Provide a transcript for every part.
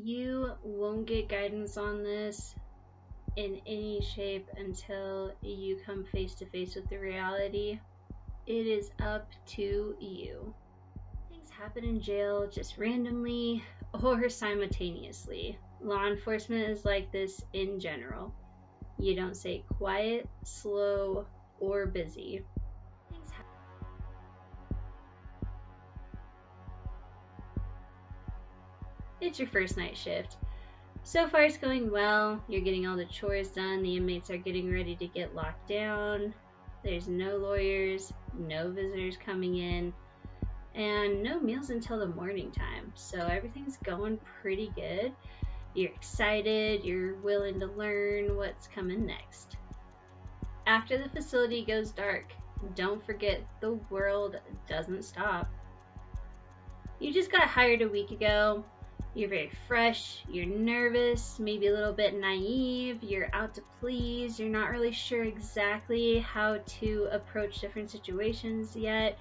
You won't get guidance on this in any shape until you come face to face with the reality. It is up to you. Things happen in jail just randomly or simultaneously. Law enforcement is like this in general. You don't say quiet, slow, or busy. Things happen. It's your first night shift. So far it's going well. You're getting all the chores done. The inmates are getting ready to get locked down. There's no lawyers, no visitors coming in, and no meals until the morning time. So everything's going pretty good. You're excited. You're willing to learn what's coming next. After the facility goes dark, don't forget the world doesn't stop. You just got hired a week ago. You're very fresh, you're nervous, maybe a little bit naive, you're out to please, you're not really sure exactly how to approach different situations yet,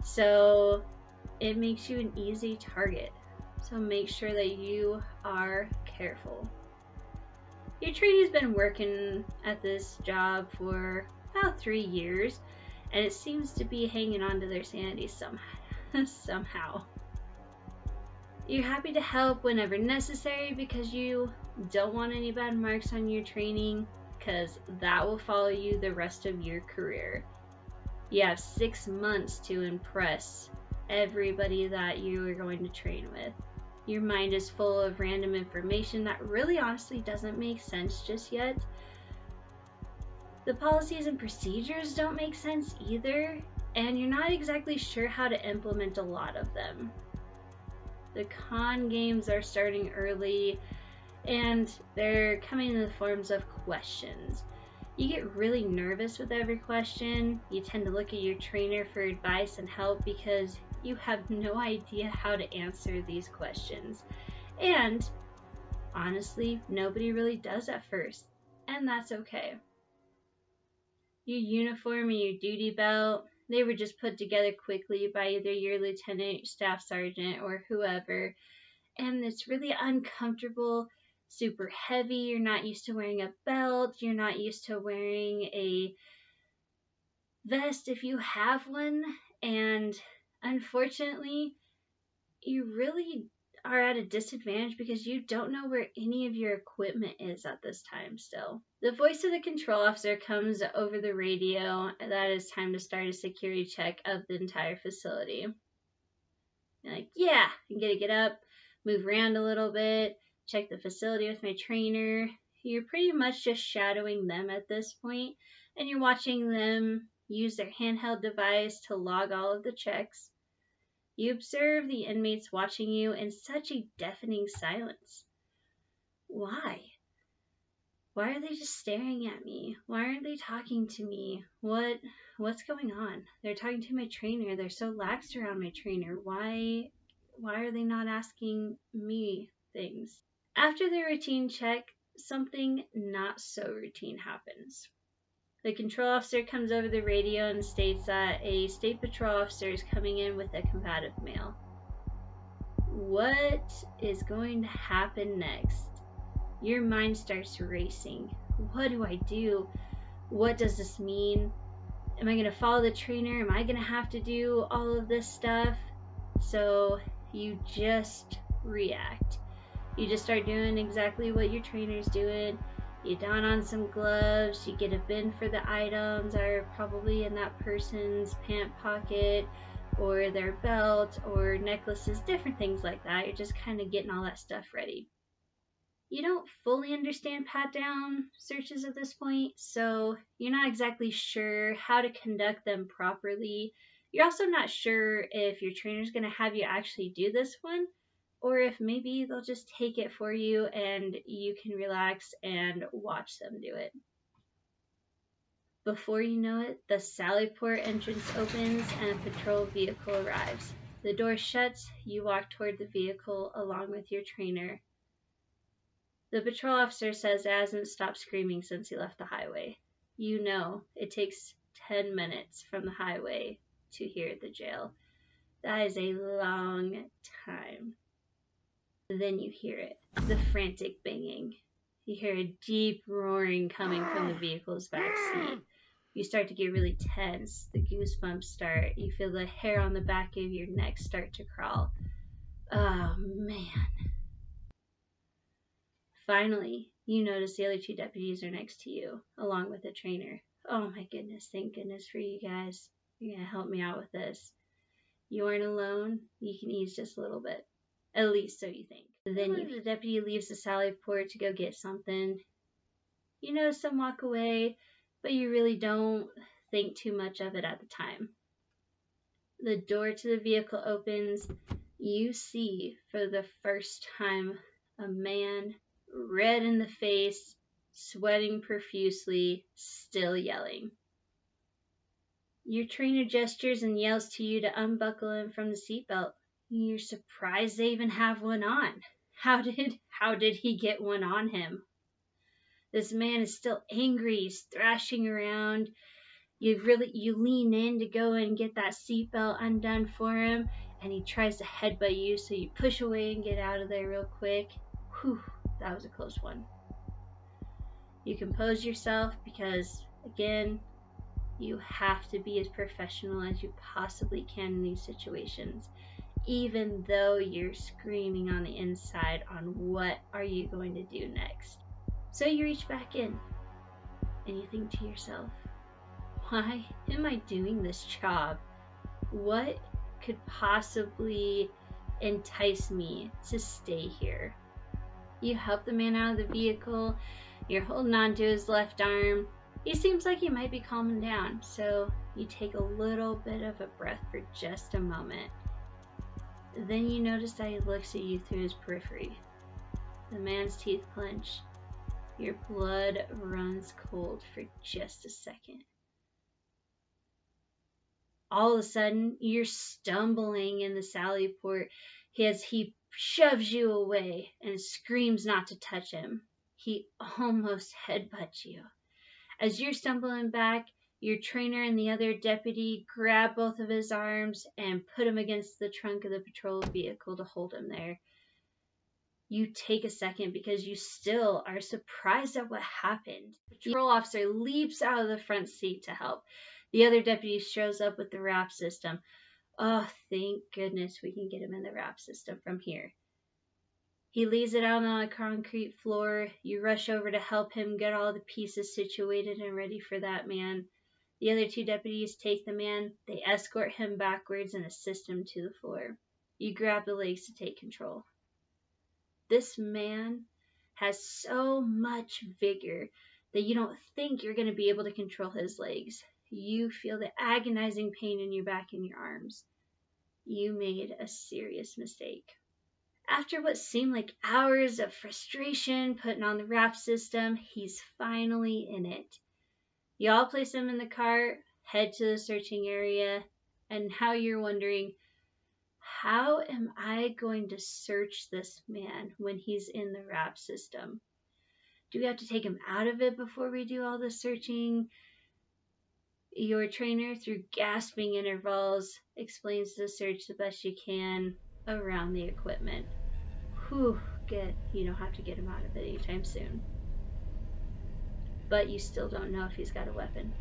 so it makes you an easy target. So make sure that you are careful. Your trainee's been working at this job for about 3 years, and it seems to be hanging on to their sanity somehow. You're happy to help whenever necessary because you don't want any bad marks on your training, because that will follow you the rest of your career. You have 6 months to impress everybody that you are going to train with. Your mind is full of random information that really honestly doesn't make sense just yet. The policies and procedures don't make sense either, and you're not exactly sure how to implement a lot of them. The con games are starting early, and they're coming in the forms of questions. You get really nervous with every question. You tend to look at your trainer for advice and help because you have no idea how to answer these questions. And honestly, nobody really does at first, and that's okay. Your uniform and your duty belt, they were just put together quickly by either your lieutenant, staff sergeant, or whoever, and it's really uncomfortable, super heavy. You're not used to wearing a belt, you're not used to wearing a vest if you have one, and unfortunately, you really are at a disadvantage because you don't know where any of your equipment is at this time still. The voice of the control officer comes over the radio that it's time to start a security check of the entire facility. You're like, yeah, I'm gonna get up, move around a little bit, check the facility with my trainer. You're pretty much just shadowing them at this point, and you're watching them use their handheld device to log all of the checks. You observe the inmates watching you in such a deafening silence. Why? Why are they just staring at me? Why aren't they talking to me? What's going on? They're talking to my trainer. They're so lax around my trainer. Why are they not asking me things? After the routine check, something not so routine happens. The control officer comes over the radio and states that a state patrol officer is coming in with a combative male. What is going to happen next? Your mind starts racing. What do I do? What does this mean? Am I going to follow the trainer? Am I going to have to do all of this stuff? So you just react. You just start doing exactly what your trainer's doing. You don on some gloves, you get a bin for the items that are probably in that person's pant pocket or their belt or necklaces, different things like that. You're just kind of getting all that stuff ready. You don't fully understand pat-down searches at this point, so you're not exactly sure how to conduct them properly. You're also not sure if your trainer's going to have you actually do this one, or if maybe they'll just take it for you and you can relax and watch them do it. Before you know it, the Sally Port entrance opens and a patrol vehicle arrives. The door shuts, you walk toward the vehicle along with your trainer. The patrol officer says it hasn't stopped screaming since he left the highway. You know it takes 10 minutes from the highway to here at the jail. That is a long time. Then you hear it, the frantic banging. You hear a deep roaring coming from the vehicle's back seat. You start to get really tense. The goosebumps start. You feel the hair on the back of your neck start to crawl. Oh, man. Finally, you notice the other two deputies are next to you, along with the trainer. Oh my goodness, thank goodness for you guys. You're going to help me out with this. You aren't alone. You can ease just a little bit. At least so you think. Then the deputy leaves the sally port to go get something. You notice them walk away, but you really don't think too much of it at the time. The door to the vehicle opens. You see for the first time a man, red in the face, sweating profusely, still yelling. Your trainer gestures and yells to you to unbuckle him from the seatbelt. You're surprised they even have one on. How did he get one on him? This man is still angry. He's thrashing around. You lean in to go and get that seatbelt undone for him, and he tries to headbutt you, so you push away and get out of there real quick. Whew, that was a close one. You compose yourself because, again, you have to be as professional as you possibly can in these situations, even though you're screaming on the inside on what are you going to do next. So you reach back in, and you think to yourself, why am I doing this job? What could possibly entice me to stay here? You help the man out of the vehicle. You're holding on to his left arm. He seems like he might be calming down, so you take a little bit of a breath for just a moment. Then you notice that he looks at you through his periphery. The man's teeth clench. Your blood runs cold for just a second. All of a sudden, you're stumbling in the sally port as he shoves you away and screams not to touch him. He almost headbutts you. As you're stumbling back, your trainer and the other deputy grab both of his arms and put him against the trunk of the patrol vehicle to hold him there. You take a second because you still are surprised at what happened. The patrol officer leaps out of the front seat to help. The other deputy shows up with the wrap system. Oh, thank goodness we can get him in the wrap system from here. He lays it out on a concrete floor. You rush over to help him get all the pieces situated and ready for that man. The other two deputies take the man. They escort him backwards and assist him to the floor. You grab the legs to take control. This man has so much vigor that you don't think you're going to be able to control his legs. You feel the agonizing pain in your back and your arms. You made a serious mistake. After what seemed like hours of frustration putting on the wrap system, he's finally in it. You all place him in the car, head to the searching area, and now you're wondering, how am I going to search this man when he's in the wrap system? Do we have to take him out of it before we do all the searching? Your trainer, through gasping intervals, explains the search the best you can around the equipment. Whew, good. You don't have to get him out of it anytime soon. But you still don't know if he's got a weapon.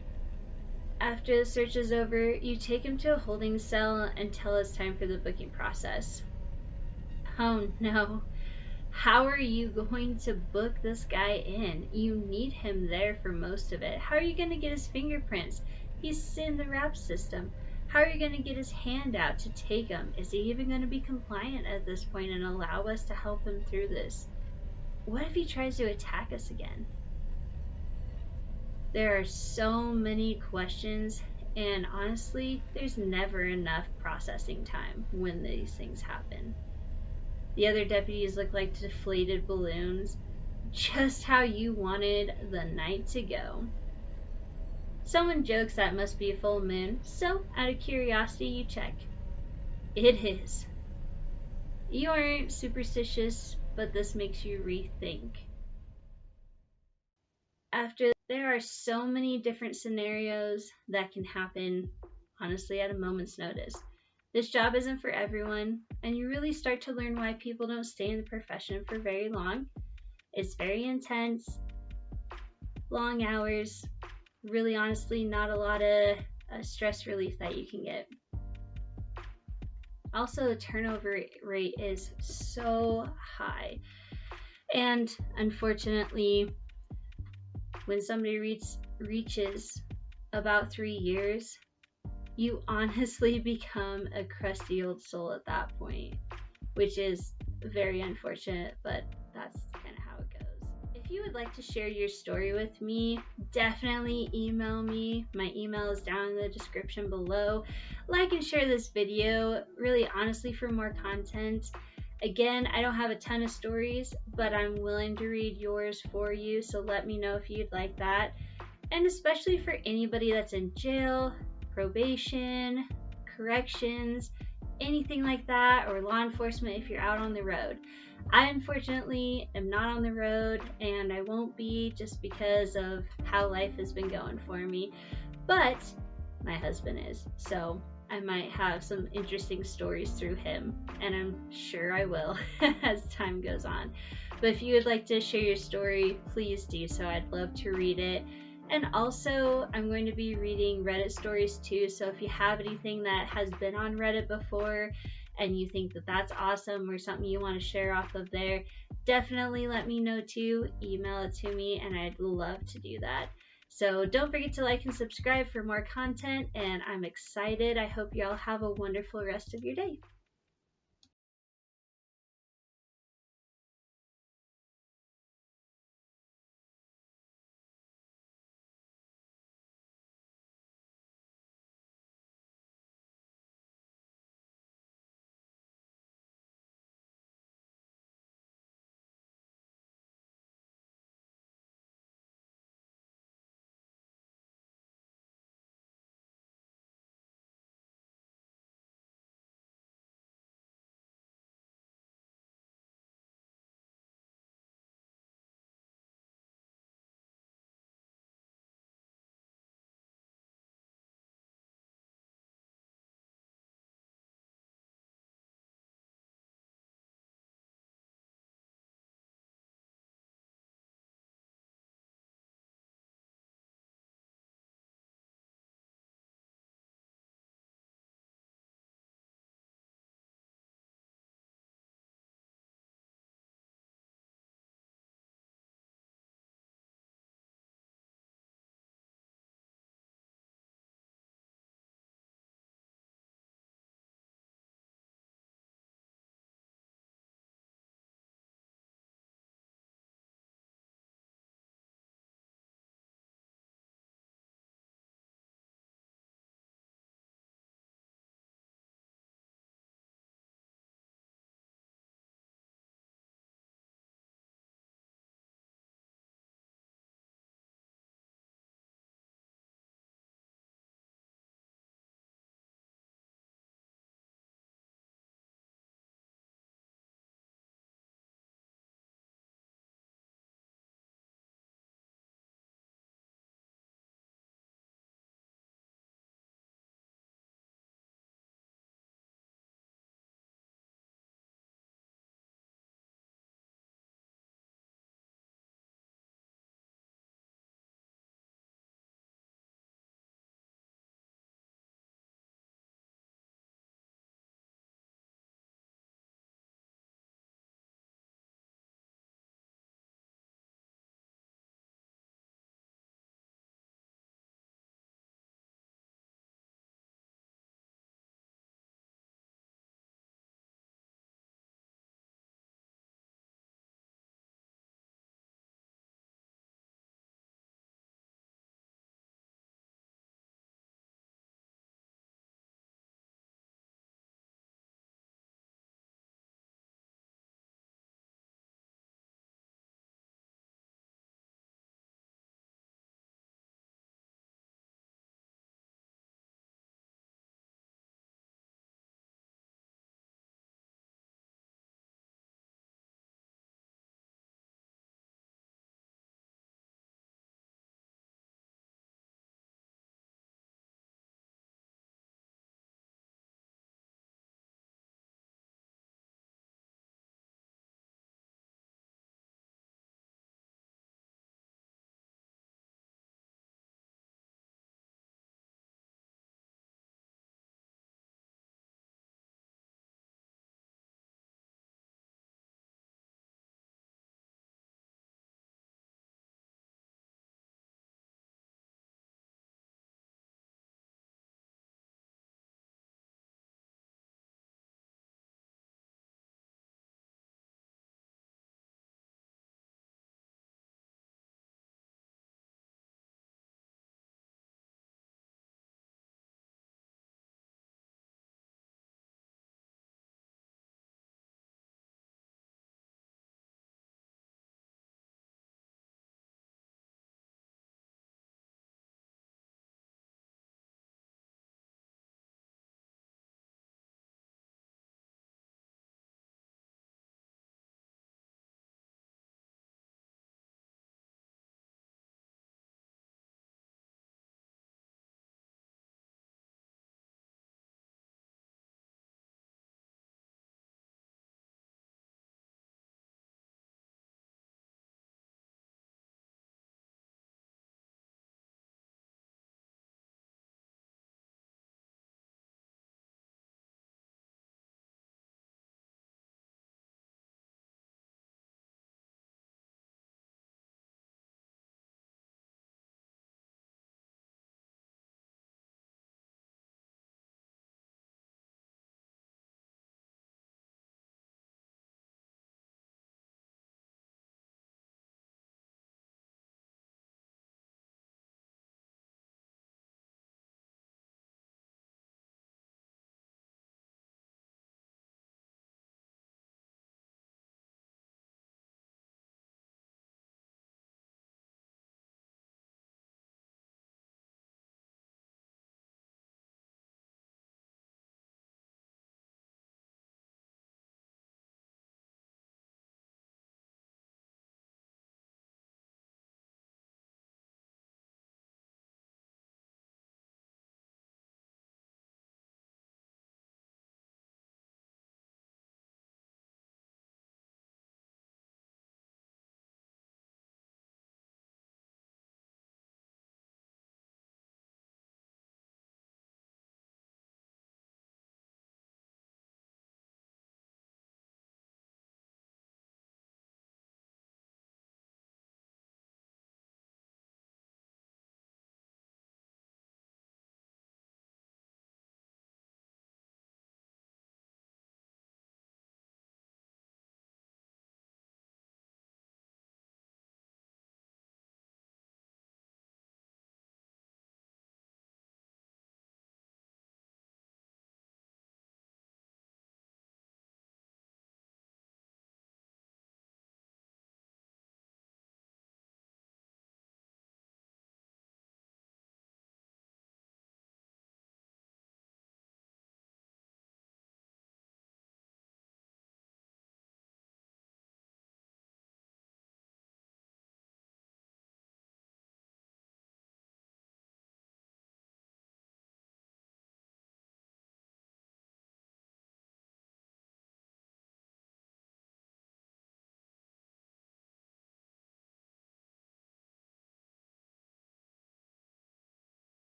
After the search is over, you take him to a holding cell until it's time for the booking process. Oh no. How are you going to book this guy in? You need him there for most of it. How are you going to get his fingerprints? He's in the wrap system. How are you going to get his hand out to take him? Is he even going to be compliant at this point and allow us to help him through this? What if he tries to attack us again? There are so many questions, and honestly, there's never enough processing time when these things happen. The other deputies look like deflated balloons, just how you wanted the night to go. Someone jokes that must be a full moon, so out of curiosity you check. It is. You aren't superstitious, but this makes you rethink. There are so many different scenarios that can happen, honestly, at a moment's notice. This job isn't for everyone, and you really start to learn why people don't stay in the profession for very long. It's very intense, long hours, really honestly not a lot of stress relief that you can get. Also, the turnover rate is so high. And unfortunately, when somebody reaches about 3 years, you honestly become a crusty old soul at that point, which is very unfortunate, but that's kind of how it goes. If you would like to share your story with me, definitely email me. My email is down in the description below. Like and share this video, really honestly, for more content. Again, I don't have a ton of stories, but I'm willing to read yours for you, so let me know if you'd like that. And especially for anybody that's in jail, probation, corrections, anything like that, or law enforcement if you're out on the road. I unfortunately am not on the road, and I won't be just because of how life has been going for me, but my husband is, so I might have some interesting stories through him, and I'm sure I will as time goes on. But if you would like to share your story, please do so. I'd love to read it. And also, I'm going to be reading Reddit stories too, so if you have anything that has been on Reddit before and you think that that's awesome or something you want to share off of there, definitely let me know too. Email it to me, and I'd love to do that. So don't forget to like and subscribe for more content, and I'm excited. I hope y'all have a wonderful rest of your day.